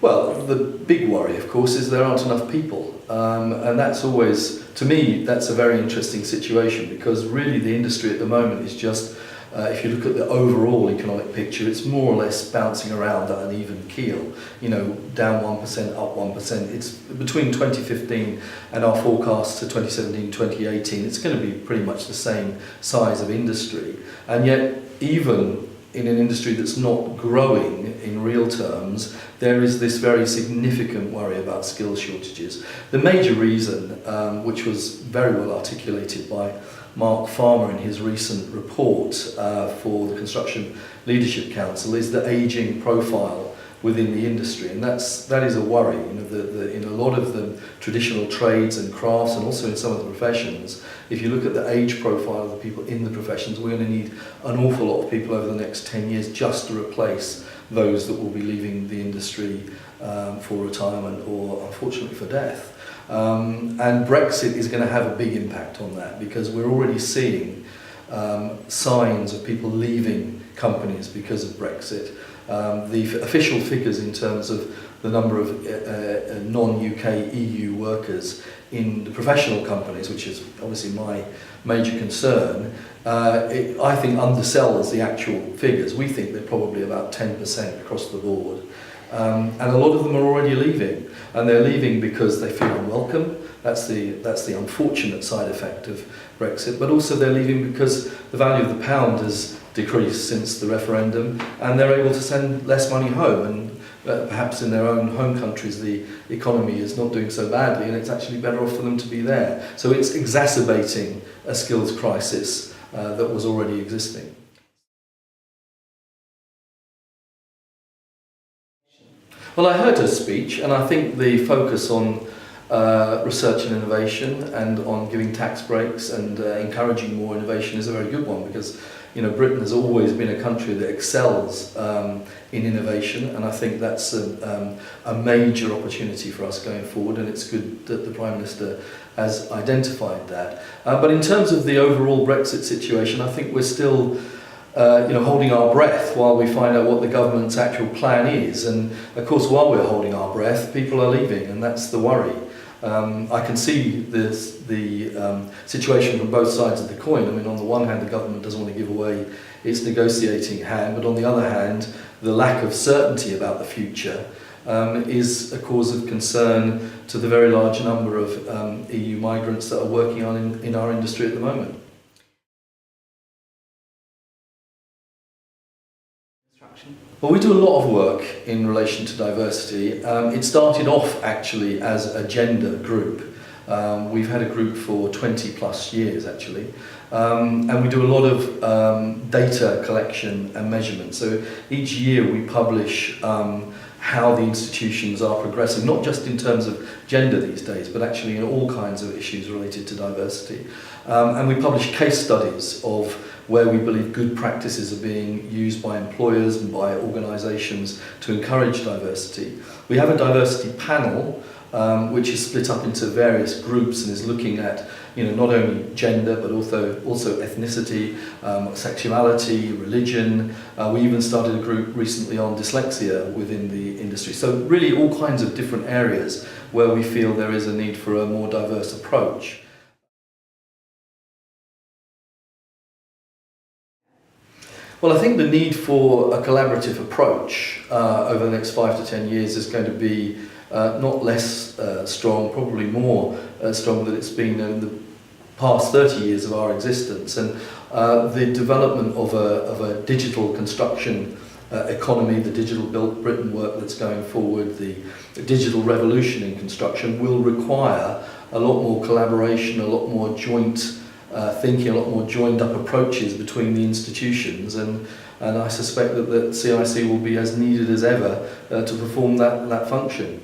Well, the big worry, of course, is there aren't enough people. And that's always, to me, that's a very interesting situation, because really the industry at the moment is just, if you look at the overall economic picture, it's more or less bouncing around that uneven keel. You know, down 1%, up 1%. It's between 2015 and our forecast to 2017, 2018, it's going to be pretty much the same size of industry. And yet, even in an industry that's not growing in real terms, there is this very significant worry about skills shortages. The major reason, which was very well articulated by Mark Farmer in his recent report for the Construction Leadership Council, is the ageing profile within the industry, and that is a worry. You know, in a lot of the traditional trades and crafts, and also in some of the professions, if you look at the age profile of the people in the professions, we're going to need an awful lot of people over the next 10 years just to replace those that will be leaving the industry for retirement or, unfortunately, for death. And Brexit is going to have a big impact on that, because we're already seeing signs of people leaving companies because of Brexit. The official figures in terms of the number of non-UK EU workers in the professional companies, which is obviously my major concern, I think undersells the actual figures. We think they're probably about 10% across the board. And a lot of them are already leaving, and they're leaving because they feel unwelcome. That's the unfortunate side effect of Brexit, but also they're leaving because the value of the pound has decreased since the referendum, and they're able to send less money home, and perhaps in their own home countries the economy is not doing so badly, and it's actually better off for them to be there. So it's exacerbating a skills crisis that was already existing. Well, I heard her speech, and I think the focus on research and innovation and on giving tax breaks and encouraging more innovation is a very good one, because you know, Britain has always been a country that excels in innovation, and I think that's a major opportunity for us going forward, and it's good that the Prime Minister has identified that. But in terms of the overall Brexit situation, I think we're still holding our breath while we find out what the government's actual plan is. And of course, while we're holding our breath, people are leaving, and that's the worry. I can see the situation from both sides of the coin. I mean, on the one hand, the government doesn't want to give away its negotiating hand, but on the other hand, the lack of certainty about the future is a cause of concern to the very large number of EU migrants that are working in our industry at the moment. Well, we do a lot of work in relation to diversity. It started off actually as a gender group. We've had a group for 20 plus years actually, and we do a lot of data collection and measurement. So each year we publish how the institutions are progressing, not just in terms of gender these days, but actually in all kinds of issues related to diversity. And we publish case studies of where we believe good practices are being used by employers and by organisations to encourage diversity. We have a diversity panel which is split up into various groups and is looking at not only gender but also ethnicity, sexuality, religion. We even started a group recently on dyslexia within the industry. So really all kinds of different areas where we feel there is a need for a more diverse approach. Well, I think the need for a collaborative approach over the next 5 to 10 years is going to be not less strong, probably more strong than it's been in the past 30 years of our existence. And the development of a digital construction economy, the digital built Britain work that's going forward, the digital revolution in construction will require a lot more collaboration, a lot more joint thinking, a lot more joined up approaches between the institutions, and I suspect that the CIC will be as needed as ever to perform that function.